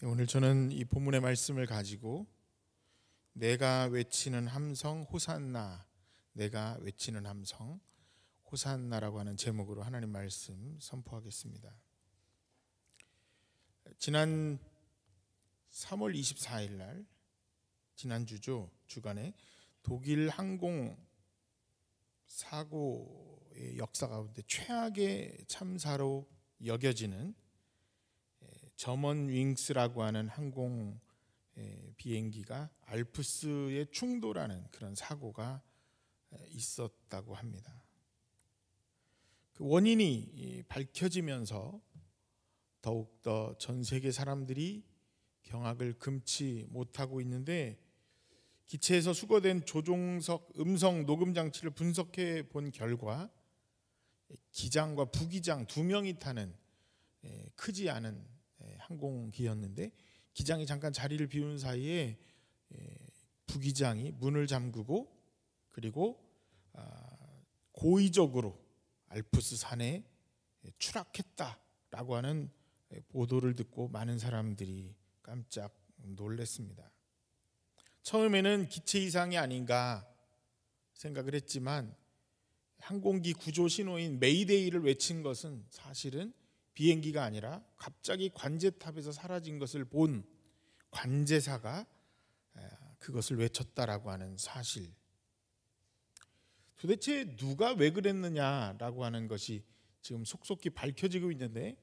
오늘 저는 이 본문의 말씀을 가지고 내가 외치는 함성 호산나, 내가 외치는 함성 호산나라고 하는 제목으로 하나님 말씀 선포하겠습니다. 지난 3월 24일 날, 지난주죠, 주간에 독일 항공 사고의 역사 가운데 최악의 참사로 여겨지는 저먼윙스라고 하는 항공 비행기가 알프스에 충돌하는 그런 사고가 있었다고 합니다. 그 원인이 밝혀지면서 더욱더 전 세계 사람들이 경악을 금치 못하고 있는데, 기체에서 수거된 조종석 음성 녹음 장치를 분석해 본 결과 기장과 부기장 두 명이 타는 크지 않은 항공기였는데, 기장이 잠깐 자리를 비운 사이에 부기장이 문을 잠그고 그리고 고의적으로 알프스 산에 추락했다라고 하는 보도를 듣고 많은 사람들이 깜짝 놀랐습니다. 처음에는 기체 이상이 아닌가 생각을 했지만, 항공기 구조 신호인 메이데이를 외친 것은 사실은 비행기가 아니라 갑자기 관제탑에서 사라진 것을 본 관제사가 그것을 외쳤다라고 하는 사실. 도대체 누가 왜 그랬느냐라고 하는 것이 지금 속속히 밝혀지고 있는데,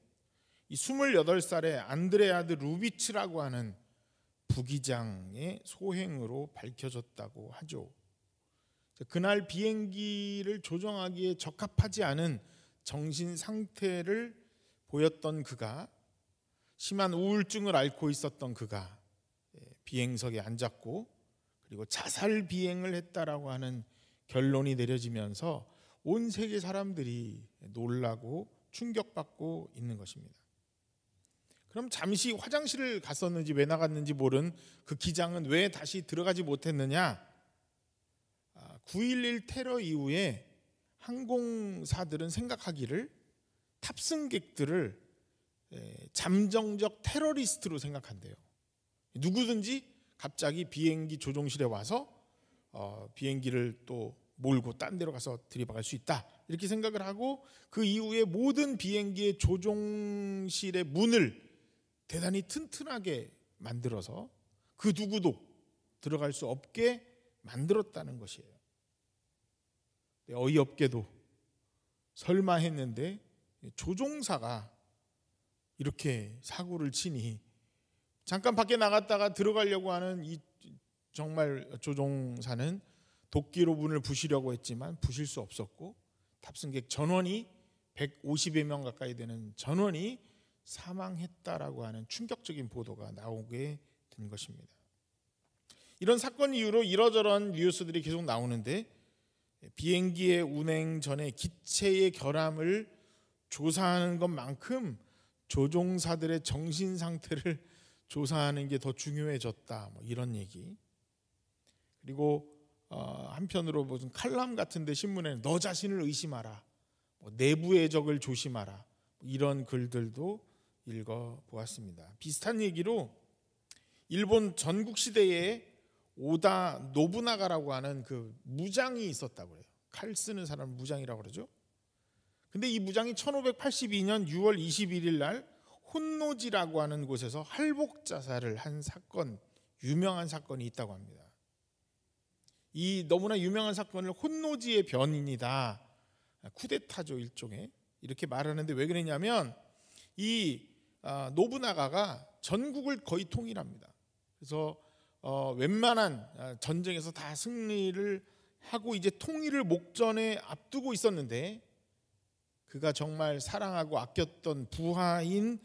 이 28살의 안드레아드 루비츠라고 하는 부기장의 소행으로 밝혀졌다고 하죠. 그날 비행기를 조종하기에 적합하지 않은 정신 상태를 보였던 그가, 심한 우울증을 앓고 있었던 그가 비행석에 앉았고, 그리고 자살 비행을 했다라고 하는 결론이 내려지면서 온 세계 사람들이 놀라고 충격받고 있는 것입니다. 그럼 잠시 화장실을 갔었는지 왜 나갔는지 모른 그 기장은 왜 다시 들어가지 못했느냐? 9.11 테러 이후에 항공사들은 생각하기를 탑승객들을 잠정적 테러리스트로 생각한대요. 누구든지 갑자기 비행기 조종실에 와서 비행기를 또 몰고 딴 데로 가서 들이박을 수 있다, 이렇게 생각을 하고, 그 이후에 모든 비행기의 조종실의 문을 대단히 튼튼하게 만들어서 그 누구도 들어갈 수 없게 만들었다는 것이에요. 어이없게도 설마 했는데 조종사가 이렇게 사고를 치니, 잠깐 밖에 나갔다가 들어가려고 하는 이 정말 조종사는 도끼로 문을 부시려고 했지만 부실 수 없었고, 탑승객 전원이 150여 명 가까이 되는 전원이 사망했다라고 하는 충격적인 보도가 나오게 된 것입니다. 이런 사건 이후로 이러저런 뉴스들이 계속 나오는데, 비행기의 운행 전에 기체의 결함을 조사하는 것만큼 조종사들의 정신 상태를 조사하는 게 더 중요해졌다, 이런 얘기. 그리고 한편으로 무슨 칼럼 같은데 신문에 너 자신을 의심하라, 내부의 적을 조심하라, 이런 글들도 읽어보았습니다. 비슷한 얘기로 일본 전국시대에 오다 노부나가라고 하는 그 무장이 있었다고 해요. 칼 쓰는 사람 무장이라고 그러죠. 근데 이 무장이 1582년 6월 21일 날 혼노지라고 하는 곳에서 할복 자살을 한 사건, 유명한 사건이 있다고 합니다. 이 너무나 유명한 사건을 혼노지의 변인이다, 쿠데타죠 일종의, 이렇게 말하는데, 왜 그랬냐면 이 노부나가가 전국을 거의 통일합니다. 그래서 웬만한 전쟁에서 다 승리를 하고 이제 통일을 목전에 앞두고 있었는데, 그가 정말 사랑하고 아꼈던 부하인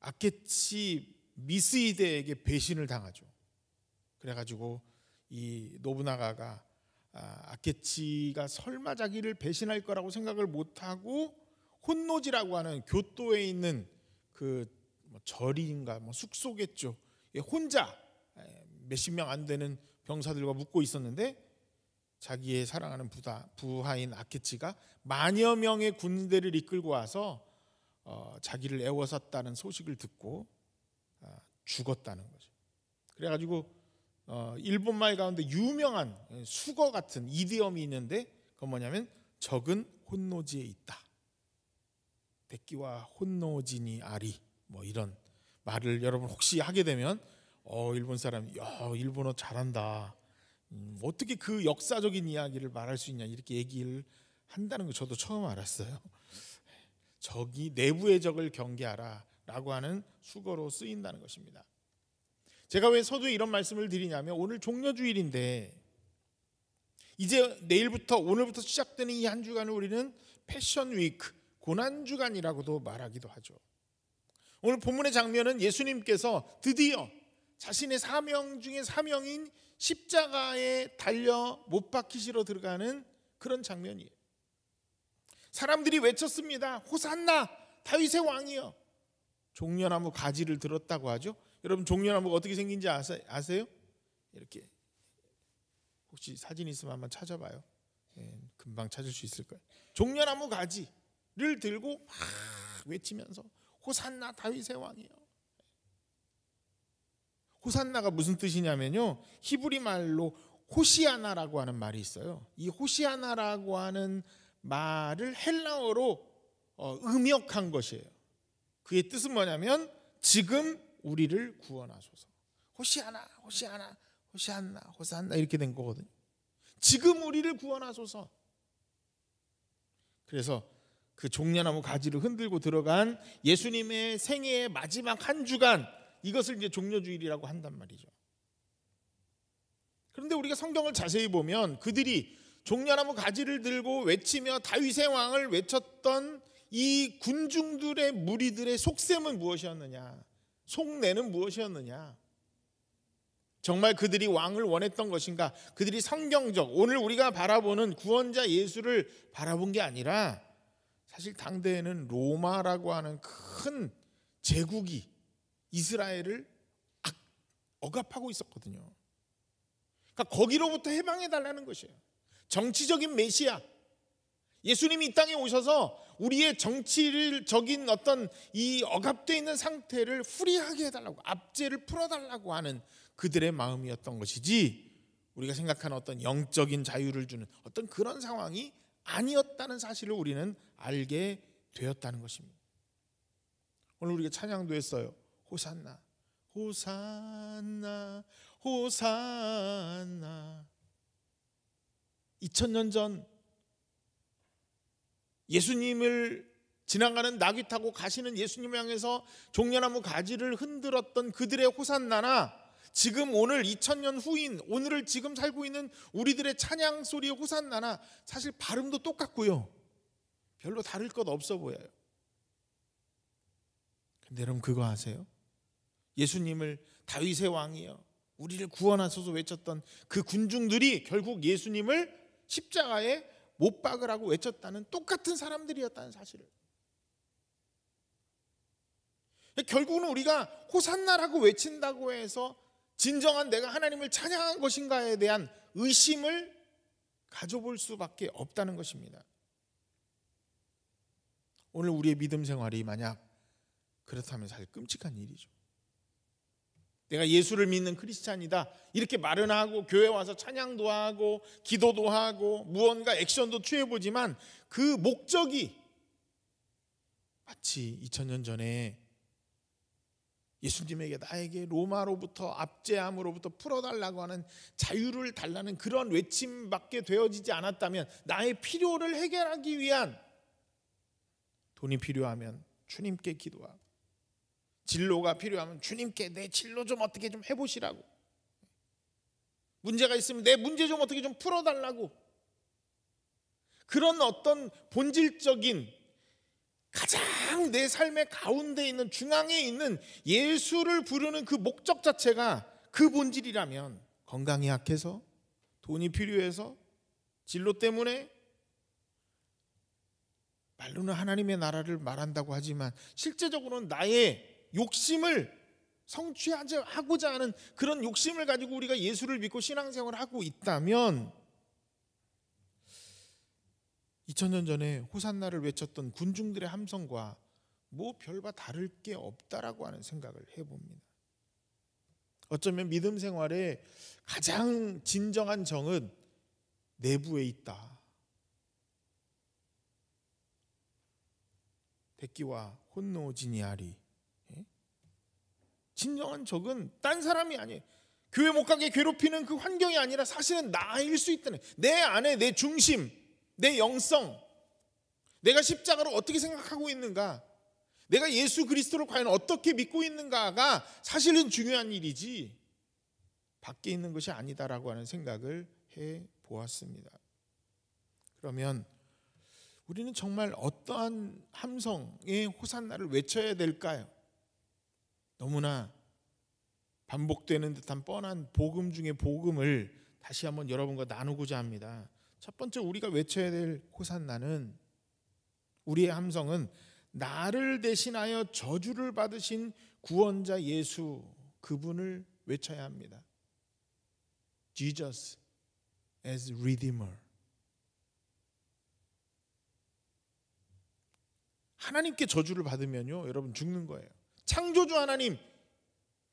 아케치 미스히데에게 배신을 당하죠. 그래가지고 이 노부나가가 아케치가 설마 자기를 배신할 거라고 생각을 못하고 혼노지라고 하는 교토에 있는 그 절인가 숙소겠죠, 혼자 몇십 명 안 되는 병사들과 묵고 있었는데, 자기의 사랑하는 부하인 아케치가 만여 명의 군대를 이끌고 와서 자기를 애워쌌다는 소식을 듣고 죽었다는 거죠. 그래가지고 일본말 가운데 유명한 수거 같은 이디엄이 있는데 그건 뭐냐면 적은 혼노지에 있다. 데끼와 혼노지니 아리 뭐 이런 말을 여러분 혹시 하게 되면 일본 사람 야 일본어 잘한다. 어떻게 그 역사적인 이야기를 말할 수 있냐 이렇게 얘기를 한다는 거 저도 처음 알았어요. 적이 내부의 적을 경계하라 라고 하는 수거로 쓰인다는 것입니다. 제가 왜 서두에 이런 말씀을 드리냐면 오늘 종려주일인데 이제 내일부터 오늘부터 시작되는 이 한 주간을 우리는 패션 위크 고난주간이라고도 말하기도 하죠. 오늘 본문의 장면은 예수님께서 드디어 자신의 사명 중에 사명인 십자가에 달려 못 박히시러 들어가는 그런 장면이에요. 사람들이 외쳤습니다. 호산나 다윗의 왕이여. 종려나무 가지를 들었다고 하죠. 여러분 종려나무가 어떻게 생긴지 아세요? 이렇게 혹시 사진 있으면 한번 찾아봐요. 금방 찾을 수 있을 거예요. 종려나무 가지를 들고 막 외치면서 호산나 다윗의 왕이여. 호산나가 무슨 뜻이냐면요, 히브리 말로 호시아나라고 하는 말이 있어요. 이 호시아나라고 하는 말을 헬라어로 음역한 것이에요. 그의 뜻은 뭐냐면 지금 우리를 구원하소서. 호시아나 호시아나 호시안나 호산나 이렇게 된 거거든요. 지금 우리를 구원하소서. 그래서 그 종려나무 가지를 흔들고 들어간 예수님의 생애의 마지막 한 주간, 이것을 이제 종려주일이라고 한단 말이죠. 그런데 우리가 성경을 자세히 보면 그들이 종려나무 가지를 들고 외치며 다윗의 왕을 외쳤던 이 군중들의 무리들의 속셈은 무엇이었느냐, 속내는 무엇이었느냐, 정말 그들이 왕을 원했던 것인가, 그들이 성경적 오늘 우리가 바라보는 구원자 예수를 바라본 게 아니라 사실 당대에는 로마라고 하는 큰 제국이 이스라엘을 억압하고 있었거든요. 그러니까 거기로부터 해방해달라는 것이에요. 정치적인 메시아 예수님이 이 땅에 오셔서 우리의 정치적인 어떤 이 억압되어 있는 상태를 후리하게 해달라고, 압제를 풀어달라고 하는 그들의 마음이었던 것이지, 우리가 생각하는 어떤 영적인 자유를 주는 어떤 그런 상황이 아니었다는 사실을 우리는 알게 되었다는 것입니다. 오늘 우리가 찬양도 했어요. 호산나 호산나 호산나. 2000년 전 예수님을 지나가는 나귀 타고 가시는 예수님을 향해서 종려나무 가지를 흔들었던 그들의 호산나나, 지금 오늘 2000년 후인 오늘을 지금 살고 있는 우리들의 찬양 소리의 호산나나 사실 발음도 똑같고요, 별로 다를 것 없어 보여요. 근데 여러분 그거 아세요? 예수님을 다윗의 왕이여 우리를 구원하소서 외쳤던 그 군중들이 결국 예수님을 십자가에 못 박으라고 외쳤다는 똑같은 사람들이었다는 사실을. 결국은 우리가 호산나라고 외친다고 해서 진정한 내가 하나님을 찬양한 것인가에 대한 의심을 가져볼 수밖에 없다는 것입니다. 오늘 우리의 믿음 생활이 만약 그렇다면 사실 끔찍한 일이죠. 내가 예수를 믿는 크리스찬이다 이렇게 말은 하고 교회 와서 찬양도 하고 기도도 하고 무언가 액션도 취해보지만 그 목적이 마치 2000년 전에 예수님에게 나에게 로마로부터 압제함으로부터 풀어달라고 하는 자유를 달라는 그런 외침밖에 되어지지 않았다면, 나의 필요를 해결하기 위한 돈이 필요하면 주님께 기도하고, 진로가 필요하면 주님께 내 진로 좀 어떻게 좀 해보시라고, 문제가 있으면 내 문제 좀 어떻게 좀 풀어달라고, 그런 어떤 본질적인 가장 내 삶의 가운데 있는 중앙에 있는 예수를 부르는 그 목적 자체가 그 본질이라면, 건강이 약해서, 돈이 필요해서, 진로 때문에, 말로는 하나님의 나라를 말한다고 하지만 실제적으로는 나의 욕심을 성취하고자 하는 그런 욕심을 가지고 우리가 예수를 믿고 신앙생활을 하고 있다면, 2000년 전에 호산나를 외쳤던 군중들의 함성과 뭐 별바 다를 게 없다라고 하는 생각을 해봅니다. 어쩌면 믿음 생활의 가장 진정한 정은 내부에 있다. 백기와 혼노지니아리. 진정한 적은 딴 사람이 아니에요. 교회 못 가게 괴롭히는 그 환경이 아니라 사실은 나일 수 있다는, 내 안에 내 중심, 내 영성, 내가 십자가를 어떻게 생각하고 있는가, 내가 예수 그리스도를 과연 어떻게 믿고 있는가가 사실은 중요한 일이지 밖에 있는 것이 아니다라고 하는 생각을 해 보았습니다. 그러면 우리는 정말 어떠한 함성의 호산나를 외쳐야 될까요? 너무나 반복되는 듯한 뻔한 복음 중에 복음을 다시 한번 여러분과 나누고자 합니다. 첫 번째 우리가 외쳐야 될 호산나는, 우리의 함성은 나를 대신하여 저주를 받으신 구원자 예수, 그분을 외쳐야 합니다. Jesus as Redeemer. 하나님께 저주를 받으면요, 여러분 죽는 거예요. 창조주 하나님,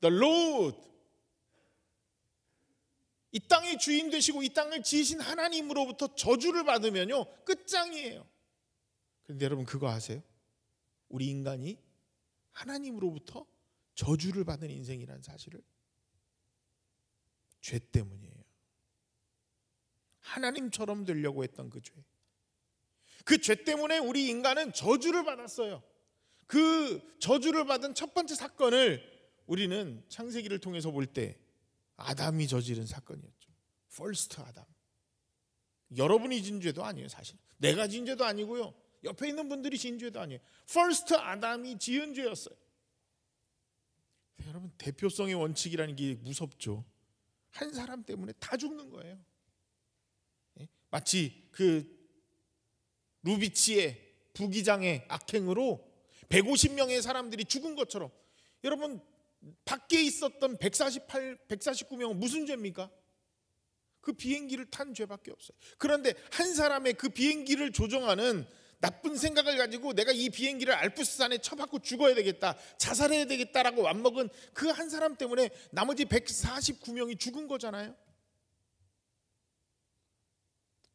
The Lord, 이 땅의 주인 되시고 이 땅을 지으신 하나님으로부터 저주를 받으면요 끝장이에요. 그런데 여러분 그거 아세요? 우리 인간이 하나님으로부터 저주를 받은 인생이라는 사실을, 죄 때문이에요. 하나님처럼 되려고 했던 그 죄, 그 죄 때문에 우리 인간은 저주를 받았어요. 그 저주를 받은 첫 번째 사건을 우리는 창세기를 통해서 볼 때 아담이 저지른 사건이었죠. First 아담. 여러분이 진 죄도 아니에요. 사실 내가 진 죄도 아니고요, 옆에 있는 분들이 진 죄도 아니에요. First 아담이 지은 죄였어요. 여러분, 대표성의 원칙이라는 게 무섭죠. 한 사람 때문에 다 죽는 거예요. 마치 그 루비치의 부기장의 악행으로 150명의 사람들이 죽은 것처럼, 여러분 밖에 있었던 149명은 무슨 죄입니까? 그 비행기를 탄 죄밖에 없어요. 그런데 한 사람의 그 비행기를 조종하는 나쁜 생각을 가지고 내가 이 비행기를 알프스산에 쳐박고 죽어야 되겠다, 자살해야 되겠다라고 맘먹은 그 한 사람 때문에 나머지 149명이 죽은 거잖아요.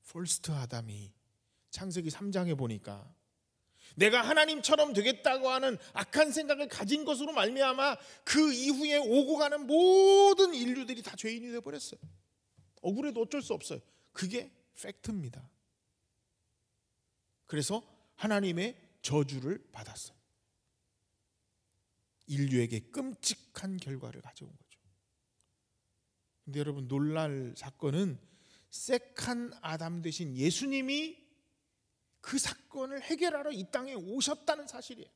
펄스트 아담이 창세기 3장에 보니까 내가 하나님처럼 되겠다고 하는 악한 생각을 가진 것으로 말미암아 그 이후에 오고 가는 모든 인류들이 다 죄인이 되어버렸어요. 억울해도 어쩔 수 없어요. 그게 팩트입니다. 그래서 하나님의 저주를 받았어요. 인류에게 끔찍한 결과를 가져온 거죠. 근데 여러분, 놀랄 사건은 세컨 아담 되신 예수님이 그 사건을 해결하러 이 땅에 오셨다는 사실이에요.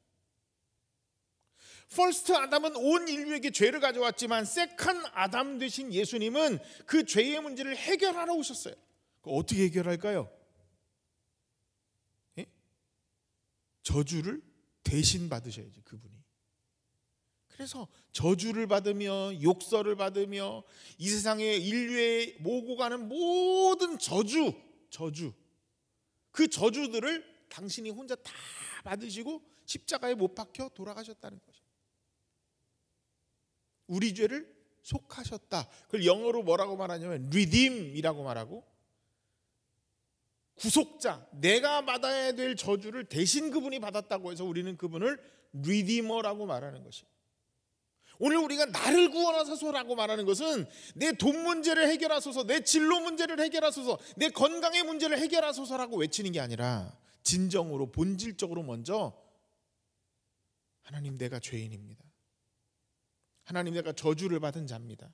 퍼스트 아담은 온 인류에게 죄를 가져왔지만 세컨 아담 되신 예수님은 그 죄의 문제를 해결하러 오셨어요. 어떻게 해결할까요? 저주를 대신 받으셔야지, 그분이. 그래서 저주를 받으며 욕설을 받으며 이 세상에 인류에 모고 가는 모든 저주, 그 저주들을 당신이 혼자 다 받으시고 십자가에 못 박혀 돌아가셨다는 것이죠. 우리 죄를 속하셨다. 그걸 영어로 뭐라고 말하냐면 redeem이라고 말하고, 구속자, 내가 받아야 될 저주를 대신 그분이 받았다고 해서 우리는 그분을 리디머라고 말하는 것이에요. 오늘 우리가 나를 구원하소서라고 말하는 것은 내 돈 문제를 해결하소서, 내 진로 문제를 해결하소서, 내 건강의 문제를 해결하소서라고 외치는 게 아니라 진정으로 본질적으로 먼저 하나님, 내가 죄인입니다. 하나님, 내가 저주를 받은 자입니다.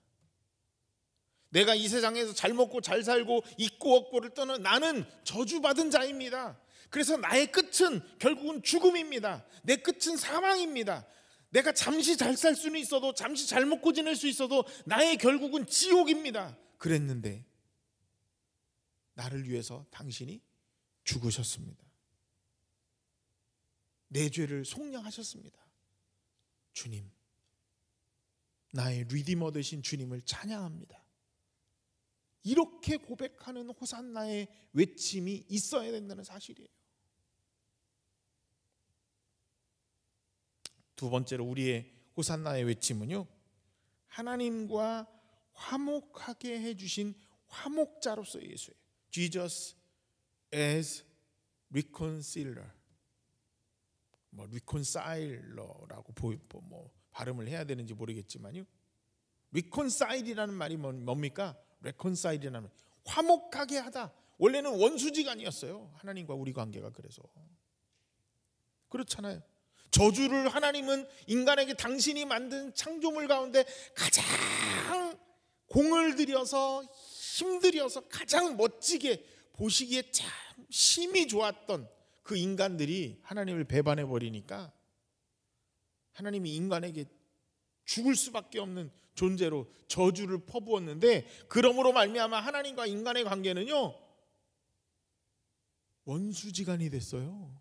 내가 이 세상에서 잘 먹고 잘 살고 있고 없고를 떠나 나는 저주받은 자입니다. 그래서 나의 끝은 결국은 죽음입니다. 내 끝은 사망입니다. 내가 잠시 잘 살 수는 있어도, 잠시 잘 먹고 지낼 수 있어도 나의 결국은 지옥입니다. 그랬는데 나를 위해서 당신이 죽으셨습니다. 내 죄를 속량하셨습니다. 주님, 나의 리디머 되신 주님을 찬양합니다. 이렇게 고백하는 호산나의 외침이 있어야 된다는 사실이에요. 두 번째로 우리의 호산나의 외침은요, 하나님과 화목하게 해주신 화목자로서 예수예요. Jesus as reconciler, reconciler라고 발음을 해야 되는지 모르겠지만요. reconcile이라는 말이 뭡니까? reconcile이라는 말, 화목하게 하다. 원래는 원수지간이었어요. 하나님과 우리 관계가. 그래서 그렇잖아요. 저주를 하나님은 인간에게 당신이 만든 창조물 가운데 가장 공을 들여서 힘들여서 가장 멋지게 보시기에 참 심히 좋았던 그 인간들이 하나님을 배반해 버리니까 하나님이 인간에게 죽을 수밖에 없는 존재로 저주를 퍼부었는데, 그러므로 말미암아 하나님과 인간의 관계는요 원수지간이 됐어요.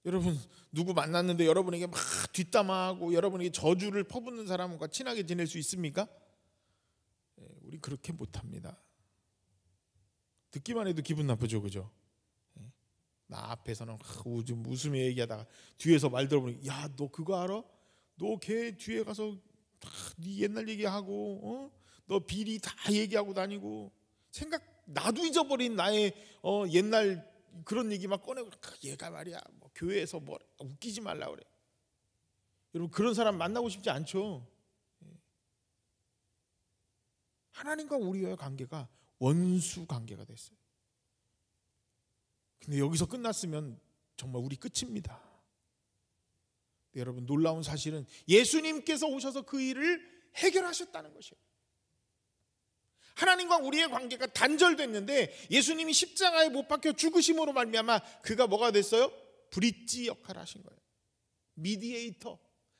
여러분, 누구 만났는데 여러분에게 막 뒷담화하고 여러분에게 저주를 퍼붓는 사람과 친하게 지낼 수 있습니까? 우리 그렇게 못합니다. 듣기만 해도 기분 나쁘죠, 그죠? 나 앞에서는 웃으며 얘기하다가 뒤에서 말 들어보니, 야, 너 그거 알아? 너 걔 뒤에 가서 네 옛날 얘기하고, 너 비리 다 얘기하고 다니고, 나도 잊어버린 나의 옛날 그런 얘기 막 꺼내고, 얘가 말이야 교회에서 웃기지 말라 그래. 여러분, 그런 사람 만나고 싶지 않죠? 하나님과 우리와의 관계가 원수 관계가 됐어요. 근데 여기서 끝났으면 정말 우리 끝입니다. 여러분, 놀라운 사실은 예수님께서 오셔서 그 일을 해결하셨다는 것이에요. 하나님과 우리의 관계가 단절됐는데 예수님이 십자가에 못 박혀 죽으심으로 말미암아 그가 뭐가 됐어요? 브릿지 역할을 하신 거예요. 미디에이터,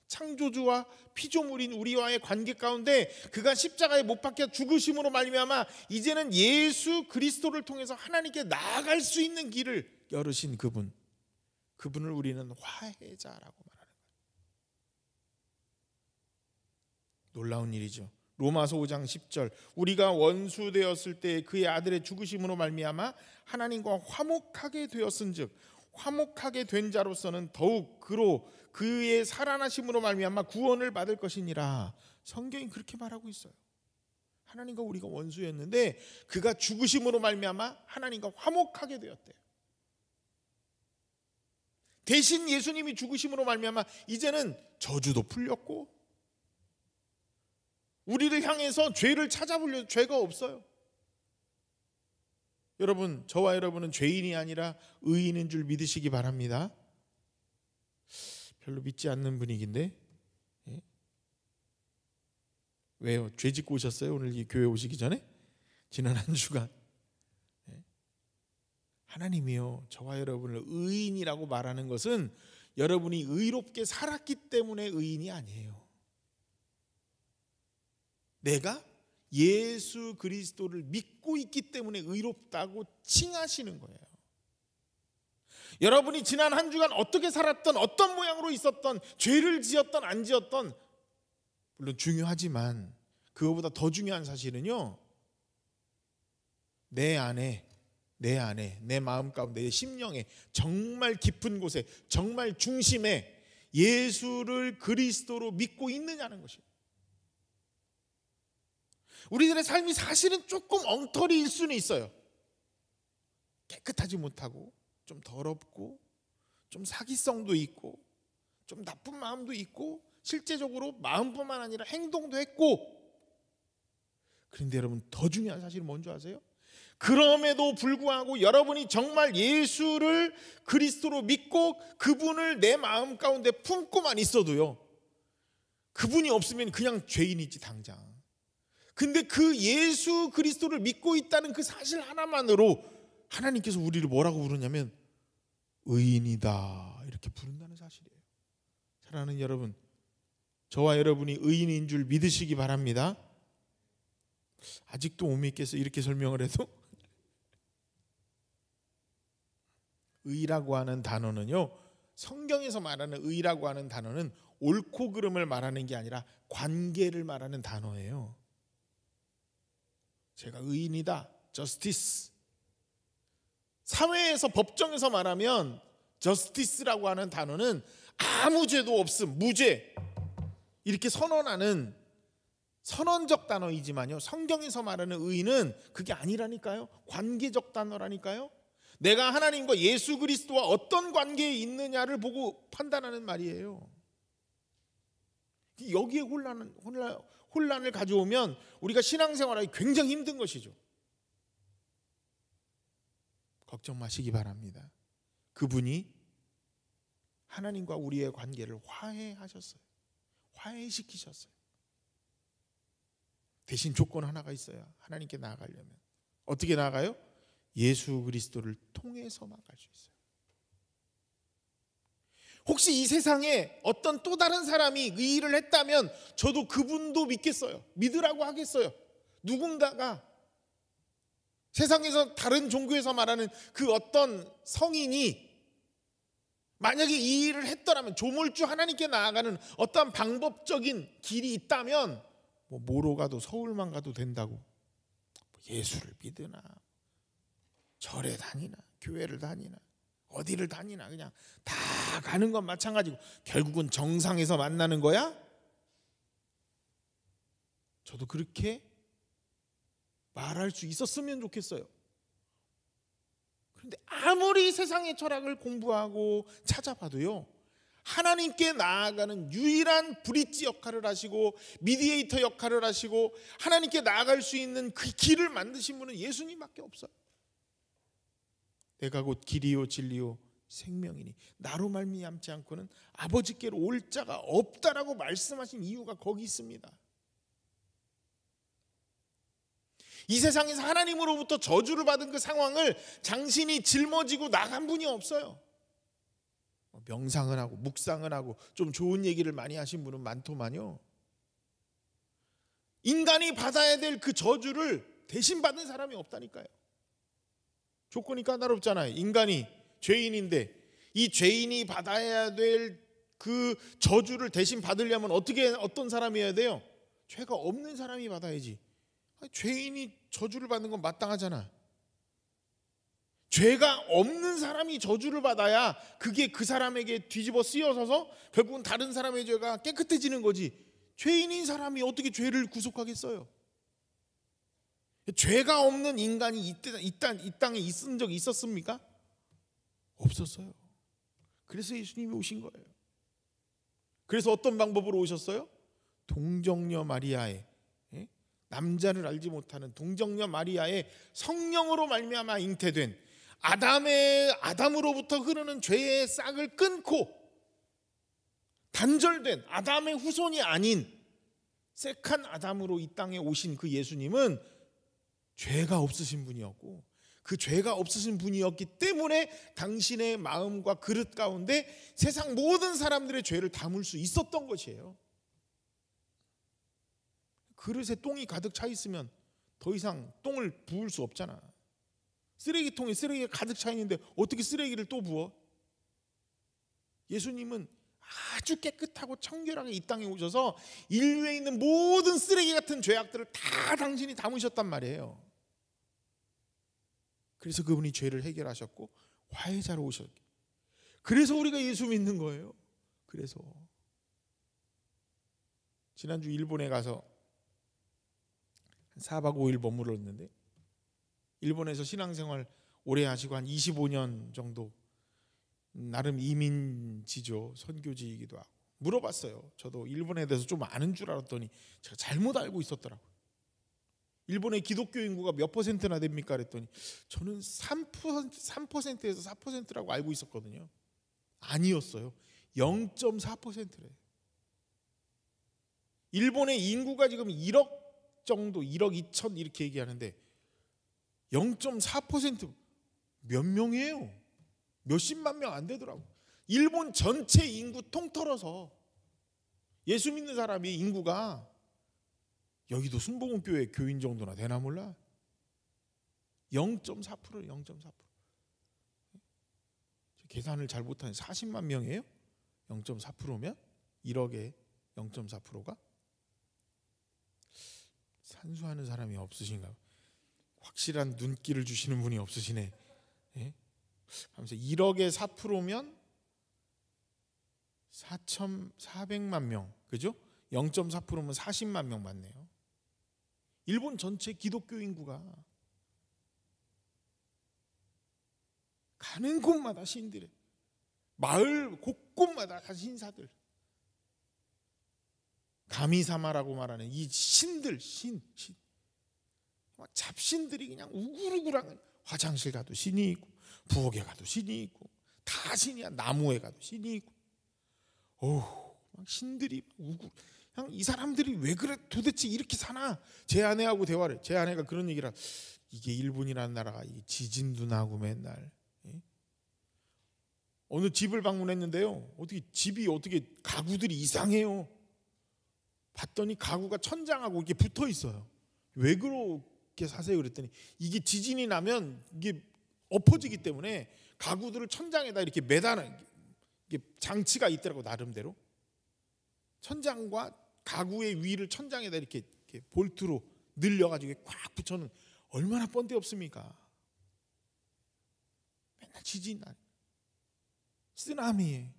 창조주와 피조물인 우리와의 관계 가운데 그가 십자가에 못 박혀 죽으심으로 말미암아 이제는 예수 그리스도를 통해서 하나님께 나아갈 수 있는 길을 열으신 그분을 우리는 화해자라고 말하는 거예요. 놀라운 일이죠. 로마서 5장 10절, 우리가 원수 되었을 때 그의 아들의 죽으심으로 말미암아 하나님과 화목하게 되었은즉 화목하게 된 자로서는 더욱 그의 살아나심으로 말미암아 구원을 받을 것이니라. 성경이 그렇게 말하고 있어요. 하나님과 우리가 원수였는데 그가 죽으심으로 말미암아 하나님과 화목하게 되었대요. 대신 예수님이 죽으심으로 말미암아 이제는 저주도 풀렸고 우리를 향해서 죄를 찾아보려 죄가 없어요. 여러분, 저와 여러분은 죄인이 아니라 의인인 줄 믿으시기 바랍니다. 별로 믿지 않는 분위기인데, 왜요? 죄 짓고 오셨어요? 오늘 이 교회 오시기 전에? 지난 한 주간. 하나님이요, 저와 여러분을 의인이라고 말하는 것은 여러분이 의롭게 살았기 때문에 의인이 아니에요. 내가 예수 그리스도를 믿고 있기 때문에 의롭다고 칭하시는 거예요. 여러분이 지난 한 주간 어떻게 살았던, 어떤 모양으로 있었던, 죄를 지었던 안 지었던 물론 중요하지만 그거보다 더 중요한 사실은요, 내 안에 내 마음 가운데, 내 심령에 정말 깊은 곳에, 정말 중심에 예수를 그리스도로 믿고 있느냐는 것이에요. 우리들의 삶이 사실은 조금 엉터리일 수는 있어요. 깨끗하지 못하고 좀 더럽고 좀 사기성도 있고 좀 나쁜 마음도 있고 실제적으로 마음뿐만 아니라 행동도 했고, 그런데 여러분, 더 중요한 사실은 뭔지 아세요? 그럼에도 불구하고 여러분이 정말 예수를 그리스도로 믿고 그분을 내 마음 가운데 품고만 있어도요, 그분이 없으면 그냥 죄인이지 당장. 근데 그 예수 그리스도를 믿고 있다는 그 사실 하나만으로 하나님께서 우리를 뭐라고 부르냐면 의인이다, 이렇게 부른다는 사실이에요. 사랑하는 여러분, 저와 여러분이 의인인 줄 믿으시기 바랍니다. 아직도 못 믿겠어, 이렇게 설명을 해도. 의라고 하는 단어는요, 성경에서 말하는 의라고 하는 단어는 옳고 그름을 말하는 게 아니라 관계를 말하는 단어예요. 제가 의인이다, 저스티스. 사회에서, 법정에서 말하면 저스티스라고 하는 단어는 아무 죄도 없음, 무죄, 이렇게 선언하는 선언적 단어이지만요, 성경에서 말하는 의는 그게 아니라니까요. 관계적 단어라니까요. 내가 하나님과 예수 그리스도와 어떤 관계에 있느냐를 보고 판단하는 말이에요. 여기에 혼란을 가져오면 우리가 신앙생활하기 굉장히 힘든 것이죠. 걱정 마시기 바랍니다. 그분이 하나님과 우리의 관계를 화해하셨어요. 화해시키셨어요. 대신 조건 하나가 있어요. 하나님께 나아가려면 어떻게 나아가요? 예수 그리스도를 통해서만 갈 수 있어요. 혹시 이 세상에 어떤 또 다른 사람이 이 일을 했다면 저도 그분도 믿겠어요. 믿으라고 하겠어요. 누군가가 세상에서 다른 종교에서 말하는 그 어떤 성인이 만약에 이 일을 했더라면, 조물주 하나님께 나아가는 어떤 방법적인 길이 있다면 뭐로 가도 서울만 가도 된다고, 예수를 믿으나 절에 다니나 교회를 다니나 어디를 다니나 그냥 다 가는 건 마찬가지고 결국은 정상에서 만나는 거야? 저도 그렇게 말할 수 있었으면 좋겠어요. 그런데 아무리 세상의 철학을 공부하고 찾아봐도요, 하나님께 나아가는 유일한 브릿지 역할을 하시고 미디에이터 역할을 하시고 하나님께 나아갈 수 있는 그 길을 만드신 분은 예수님밖에 없어요. 내가 곧 길이요 진리요 생명이니 나로 말미암지 않고는 아버지께로 올 자가 없다라고 말씀하신 이유가 거기 있습니다. 이 세상에서 하나님으로부터 저주를 받은 그 상황을 장신이 짊어지고 나간 분이 없어요. 명상을 하고 묵상을 하고 좀 좋은 얘기를 많이 하신 분은 많더만요, 인간이 받아야 될 그 저주를 대신 받은 사람이 없다니까요. 조건이 까다롭잖아요. 인간이 죄인인데 이 죄인이 받아야 될 그 저주를 대신 받으려면 어떤 사람이어야 돼요? 죄가 없는 사람이 받아야지. 죄인이 저주를 받는 건 마땅하잖아. 죄가 없는 사람이 저주를 받아야 그게 그 사람에게 뒤집어 쓰여서서 결국은 다른 사람의 죄가 깨끗해지는 거지. 죄인인 사람이 어떻게 죄를 구속하겠어요? 죄가 없는 인간이 이 땅에 있은 적이 있었습니까? 없었어요. 그래서 예수님이 오신 거예요. 그래서 어떤 방법으로 오셨어요? 동정녀 마리아의, 남자를 알지 못하는 동정녀 마리아의 성령으로 말미암아 잉태된, 아담으로부터 흐르는 죄의 싹을 끊고 단절된 아담의 후손이 아닌 색한 아담으로 이 땅에 오신 그 예수님은 죄가 없으신 분이었고, 그 죄가 없으신 분이었기 때문에 당신의 마음과 그릇 가운데 세상 모든 사람들의 죄를 담을 수 있었던 것이에요. 그릇에 똥이 가득 차 있으면 더 이상 똥을 부을 수 없잖아. 쓰레기통에 쓰레기가 가득 차 있는데 어떻게 쓰레기를 또 부어? 예수님은 아주 깨끗하고 청결하게 이 땅에 오셔서 인류에 있는 모든 쓰레기 같은 죄악들을 다 당신이 담으셨단 말이에요. 그래서 그분이 죄를 해결하셨고 화해자로 오셨고, 그래서 우리가 예수 믿는 거예요. 그래서 지난주 일본에 가서 4박 5일 머물렀는데, 일본에서 신앙생활 오래 하시고 한 25년 정도, 나름 이민지죠. 선교지이기도 하고. 물어봤어요. 저도 일본에 대해서 좀 아는 줄 알았더니 제가 잘못 알고 있었더라고요. 일본의 기독교 인구가 몇 퍼센트나 됩니까? 그랬더니 저는 3%에서 4%라고 알고 있었거든요. 아니었어요. 0.4%래요. 일본의 인구가 지금 1억 정도, 1억 2천 이렇게 얘기하는데 0.4% 몇 명이에요? 몇십만 명 안 되더라고. 일본 전체 인구 통틀어서 예수 믿는 사람이 인구가 여기도 순복음교회 교인 정도나 되나 몰라. 0.4%예요. 0.4%. 계산을 잘 못하는 40만 명이에요? 0.4%면 1억에 0.4%가? 산수하는 사람이 없으신가? 확실한 눈길을 주시는 분이 없으시네. 예? 하면서 1억에 4%면 4,400만 명, 그죠? 0.4%면 40만 명 맞네요. 일본 전체 기독교 인구가 가는 곳마다 신들의 마을 곳곳마다 다 신사들, 가미사마라고 말하는 이 신들, 잡신들이 그냥 우글우글한, 화장실 가도 신이 있고 부엌에 가도 신이 있고 다 신이야. 나무에 가도 신이 있고, 신들이 우글. 그냥 이 사람들이 왜 그래 도대체 이렇게 사나? 제 아내하고 대화를, 제 아내가 그런 얘기를 이게 일본이라는 나라가 이 지진도 나고 맨날 어느 집을 방문했는데요, 어떻게 집이 어떻게 가구들이 이상해요. 봤더니 가구가 천장하고 이게 붙어 있어요. 왜 그렇게 사세요? 그랬더니 이게 지진이 나면 이게 엎어지기 때문에 가구들을 천장에다 이렇게 매다는 이게 장치가 있더라고. 나름대로 천장과 가구의 위를 천장에다 이렇게 볼트로 늘려가지고 꽉 붙여놓은. 얼마나 번데 없습니까? 맨날 지진 나, 쓰나미,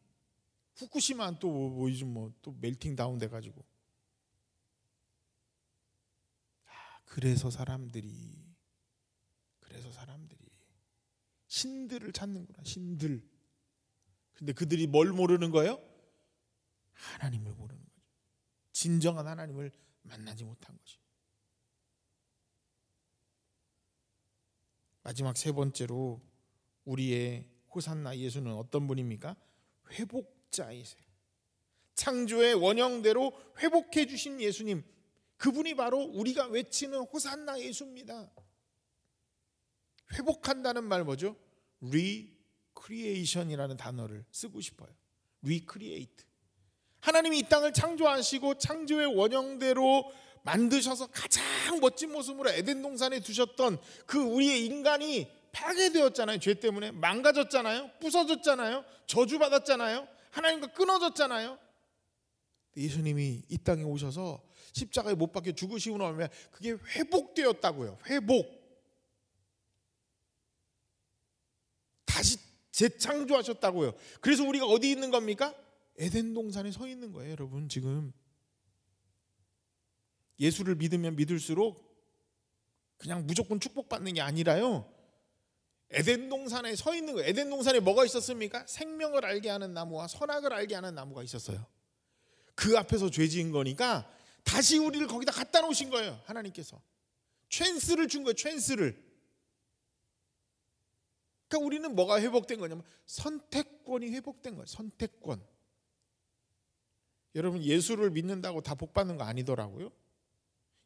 후쿠시마는 또 요즘 또 멜팅 다운 돼가지고. 그래서 사람들이 신들을 찾는구나. 신들. 근데 그들이 뭘 모르는 거예요? 하나님을 모르는 거죠. 진정한 하나님을 만나지 못한 것이. 마지막 세 번째로 우리의 호산나 예수는 어떤 분입니까? 회복자이세요. 창조의 원형대로 회복해 주신 예수님, 그분이 바로 우리가 외치는 호산나 예수입니다. 회복한다는 말 뭐죠? recreation이라는 단어를 쓰고 싶어요. recreate. 하나님이 이 땅을 창조하시고 창조의 원형대로 만드셔서 가장 멋진 모습으로 에덴 동산에 두셨던 그 우리의 인간이 파괴되었잖아요. 죄 때문에 망가졌잖아요. 부서졌잖아요. 저주받았잖아요. 하나님과 끊어졌잖아요. 예수님이 이 땅에 오셔서 십자가에 못 박혀 죽으시고 나면 그게 회복되었다고요. 회복. 다시 재창조하셨다고요. 그래서 우리가 어디 있는 겁니까? 에덴 동산에 서 있는 거예요. 여러분, 지금 예수를 믿으면 믿을수록 그냥 무조건 축복받는 게 아니라요, 에덴 동산에 서 있는 거예요. 에덴 동산에 뭐가 있었습니까? 생명을 알게 하는 나무와 선악을 알게 하는 나무가 있었어요. 그 앞에서 죄 지은 거니까 다시 우리를 거기다 갖다 놓으신 거예요. 하나님께서 찬스를 준 거예요. 찬스를. 그러니까 우리는 뭐가 회복된 거냐면 선택권이 회복된 거예요. 선택권. 여러분, 예수를 믿는다고 다 복 받는 거 아니더라고요.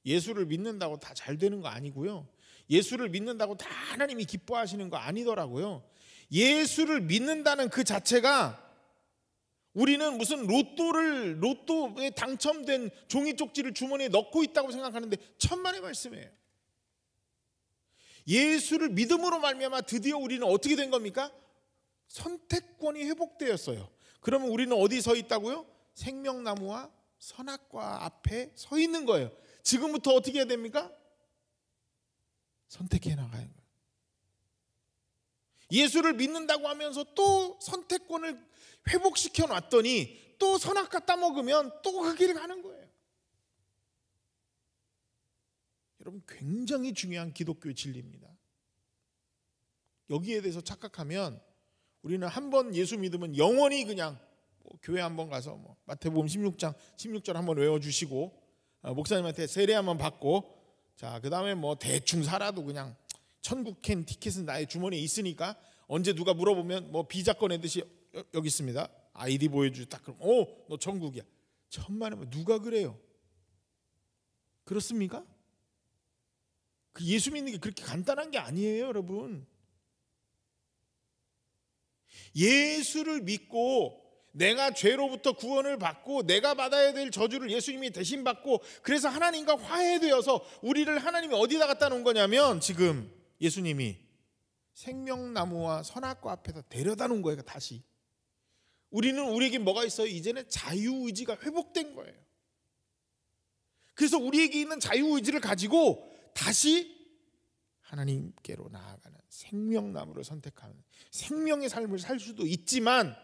예수를 믿는다고 다 잘 되는 거 아니고요. 예수를 믿는다고 다 하나님이 기뻐하시는 거 아니더라고요. 예수를 믿는다는 그 자체가, 우리는 무슨 로또에 당첨된 종이 쪽지를 주머니에 넣고 있다고 생각하는데 천만의 말씀이에요. 예수를 믿음으로 말미암아 드디어 우리는 어떻게 된 겁니까? 선택권이 회복되었어요. 그러면 우리는 어디 서 있다고요? 생명나무와 선악과 앞에 서 있는 거예요. 지금부터 어떻게 해야 됩니까? 선택해 나가는 거예요. 예수를 믿는다고 하면서 또 선택권을 회복시켜 놨더니 또 선악과 따먹으면 또 그 길을 가는 거예요. 여러분, 굉장히 중요한 기독교의 진리입니다. 여기에 대해서 착각하면 우리는 한번 예수 믿으면 영원히 그냥 교회 한번 가서 마태복음 16절 한번 외워주시고, 목사님한테 세례 한번 받고, 자, 그 다음에 대충 살아도 그냥 천국 캔 티켓은 나의 주머니에 있으니까 언제 누가 물어보면 비자 꺼내듯이 여기 있습니다. 아이디 보여주지. 딱 그럼 너 천국이야. 천만에 누가 그래요? 그렇습니까? 그 예수 믿는 게 그렇게 간단한 게 아니에요, 여러분. 예수를 믿고 내가 죄로부터 구원을 받고 내가 받아야 될 저주를 예수님이 대신 받고, 그래서 하나님과 화해되어서 우리를 하나님이 어디다 갖다 놓은 거냐면, 지금 예수님이 생명나무와 선악과 앞에다 데려다 놓은 거예요. 다시 우리에게 뭐가 있어요? 이제는 자유의지가 회복된 거예요. 그래서 우리에게 있는 자유의지를 가지고 다시 하나님께로 나아가는 생명나무를 선택하는 생명의 삶을 살 수도 있지만,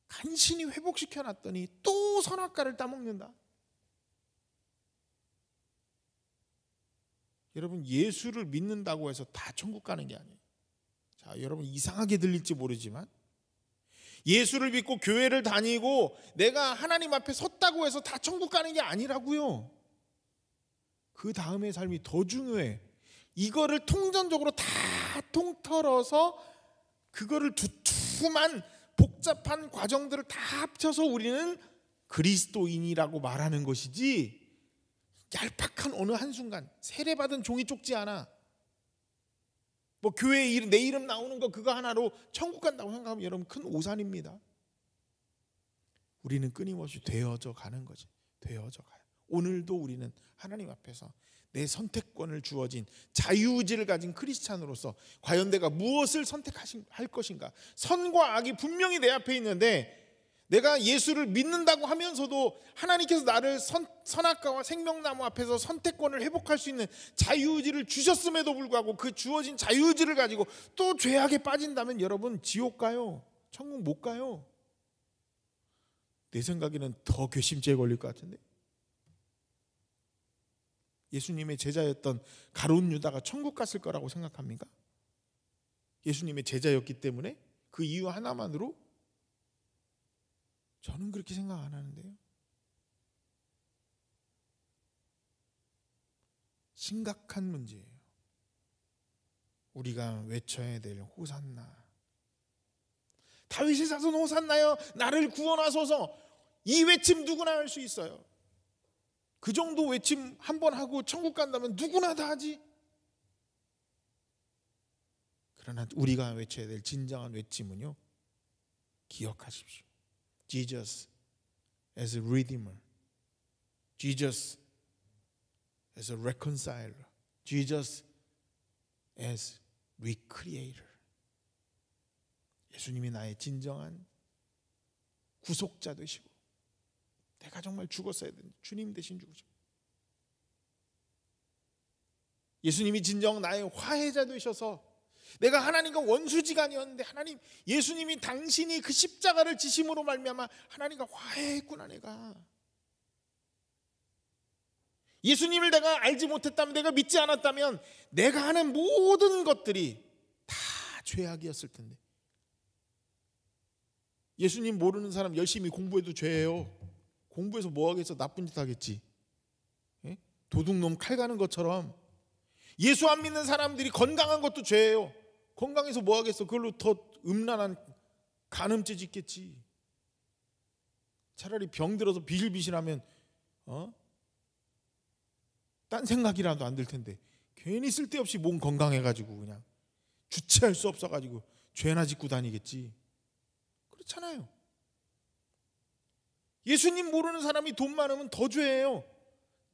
간신히 회복시켜 놨더니 또 선악과를 따먹는다. 여러분, 예수를 믿는다고 해서 다 천국 가는 게 아니에요. 자, 여러분 이상하게 들릴지 모르지만 예수를 믿고 교회를 다니고 내가 하나님 앞에 섰다고 해서 다 천국 가는 게 아니라고요. 그 다음의 삶이 더 중요해. 이거를 통전적으로 다 통틀어서 그거를 두툼한 복잡한 과정들을 다 합쳐서 우리는 그리스도인이라고 말하는 것이지, 얄팍한 어느 한순간 세례받은 종이 쪽지 하나, 뭐 교회에 이름, 내 이름 나오는 거 그거 하나로 천국 간다고 생각하면 여러분 큰 오산입니다. 우리는 끊임없이 되어져 가는 거지. 되어져 가요. 오늘도 우리는 하나님 앞에서 내 선택권을 주어진 자유의지를 가진 크리스찬으로서 과연 내가 무엇을 선택할 것인가. 선과 악이 분명히 내 앞에 있는데 내가 예수를 믿는다고 하면서도 하나님께서 나를 선악과와 생명나무 앞에서 선택권을 회복할 수 있는 자유의지를 주셨음에도 불구하고 그 주어진 자유의지를 가지고 또 죄악에 빠진다면 여러분 지옥 가요. 천국 못 가요. 내 생각에는 더 괘씸죄에 걸릴 것 같은데. 예수님의 제자였던 가룟 유다가 천국 갔을 거라고 생각합니까? 예수님의 제자였기 때문에 그 이유 하나만으로? 저는 그렇게 생각 안 하는데요. 심각한 문제예요. 우리가 외쳐야 될 호산나. 다윗의 자손 호산나여 나를 구원하소서. 이 외침 누구나 할 수 있어요. 그 정도 외침 한 번 하고 천국 간다면 누구나 다 하지. 그러나 우리가 외쳐야 될 진정한 외침은요, 기억하십시오. Jesus as a Redeemer, Jesus as a Reconciler, Jesus as Recreator. 예수님이 나의 진정한 구속자 되시고 내가 정말 죽었어야 되는 주님 대신 죽으시고, 예수님이 진정 나의 화해자 되셔서 내가 하나님과 원수지간이었는데 하나님, 예수님이 당신이 그 십자가를 지심으로 말미암아 하나님과 화해했구나. 내가 예수님을 내가 알지 못했다면, 내가 믿지 않았다면 내가 하는 모든 것들이 다 죄악이었을 텐데. 예수님 모르는 사람 열심히 공부해도 죄예요. 공부해서 뭐 하겠어? 나쁜 짓 하겠지. 예? 도둑놈 칼 가는 것처럼 예수 안 믿는 사람들이 건강한 것도 죄예요. 건강해서 뭐 하겠어? 그걸로 더 음란한 간음죄 짓겠지. 차라리 병 들어서 비실비실하면 딴 생각이라도 안 들 텐데 괜히 쓸데없이 몸 건강해가지고 그냥 주체할 수 없어가지고 죄나 짓고 다니겠지. 그렇잖아요. 예수님 모르는 사람이 돈 많으면 더 죄예요.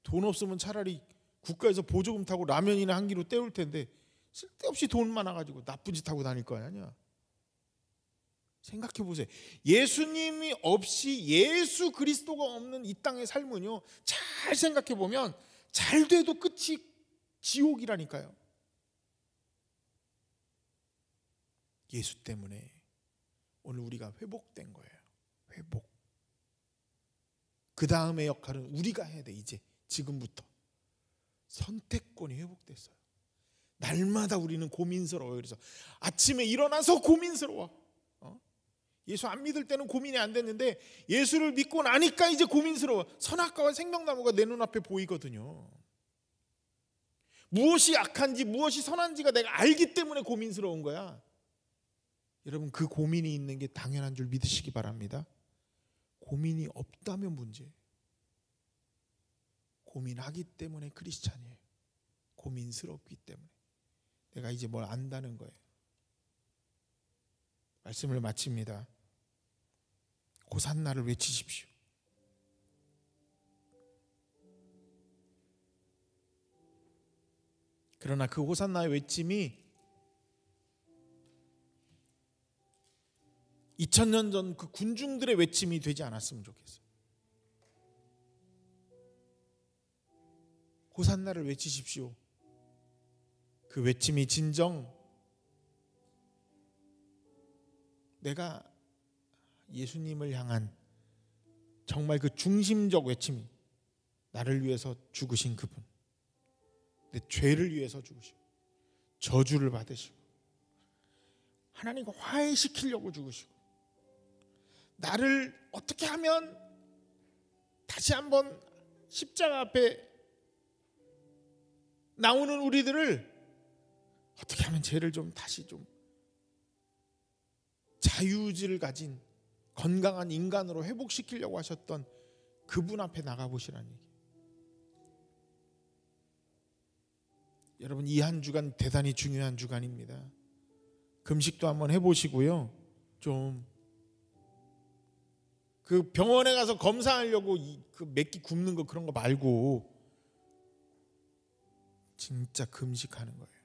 돈 없으면 차라리 국가에서 보조금 타고 라면이나 한 끼로 때울 텐데 쓸데없이 돈 많아가지고 나쁜 짓 하고 다닐 거 아니야. 생각해 보세요. 예수님이 없이, 예수 그리스도가 없는 이 땅의 삶은요, 잘 생각해 보면 잘 돼도 끝이 지옥이라니까요. 예수 때문에 오늘 우리가 회복된 거예요. 회복. 그 다음의 역할은 우리가 해야 돼. 이제 지금부터 선택권이 회복됐어요. 날마다 우리는 고민스러워요. 그래서 아침에 일어나서 고민스러워. 예수 안 믿을 때는 고민이 안 됐는데 예수를 믿고 나니까 이제 고민스러워. 선악과와 생명나무가 내 눈앞에 보이거든요. 무엇이 악한지 무엇이 선한지가 내가 알기 때문에 고민스러운 거야. 여러분, 그 고민이 있는 게 당연한 줄 믿으시기 바랍니다. 고민이 없다면 문제예요. 고민하기 때문에 크리스찬이에요. 고민스럽기 때문에. 내가 이제 뭘 안다는 거예요. 말씀을 마칩니다. 호산나를 외치십시오. 그러나 그 호산나의 외침이 2000년 전 그 군중들의 외침이 되지 않았으면 좋겠어요. 호산나를 외치십시오. 그 외침이 진정 내가 예수님을 향한 정말 그 중심적 외침이 나를 위해서 죽으신 그분, 내 죄를 위해서 죽으시고 저주를 받으시고 하나님과 화해시키려고 죽으시고 나를 어떻게 하면 다시 한번 십자가 앞에 나오는 우리들을 어떻게 하면 죄를 좀 다시 좀 자유의지를 가진 건강한 인간으로 회복시키려고 하셨던 그분 앞에 나가보시라는 얘기. 여러분, 이 한 주간 대단히 중요한 주간입니다. 금식도 한번 해보시고요. 좀 그 병원에 가서 검사하려고 그 몇 끼 굶는 거 그런 거 말고 진짜 금식하는 거예요.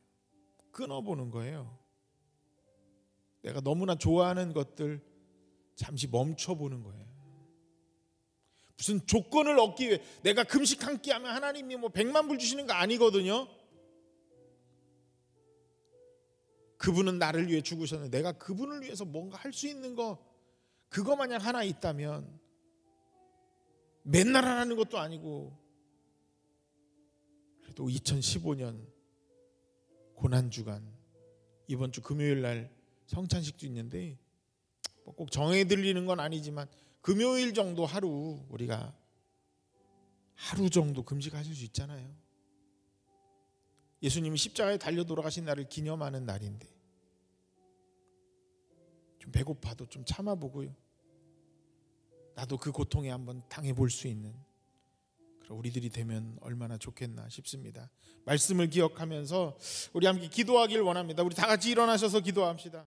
끊어보는 거예요. 내가 너무나 좋아하는 것들 잠시 멈춰보는 거예요. 무슨 조건을 얻기 위해 내가 금식 한 끼 하면 하나님이 뭐 100만 불 주시는 거 아니거든요. 그분은 나를 위해 죽으셨는데 내가 그분을 위해서 뭔가 할 수 있는 거 그거 만약 하나 있다면 맨날 하는 것도 아니고 그래도 2015년 고난주간 이번 주 금요일 날 성찬식도 있는데 뭐 꼭 정해드리는 건 아니지만 금요일 정도 하루 우리가 하루 정도 금식하실 수 있잖아요. 예수님이 십자가에 달려 돌아가신 날을 기념하는 날인데 좀 배고파도 좀 참아보고요. 나도 그 고통에 한번 당해볼 수 있는 그런 우리들이 되면 얼마나 좋겠나 싶습니다. 말씀을 기억하면서 우리 함께 기도하길 원합니다. 우리 다 같이 일어나셔서 기도합시다.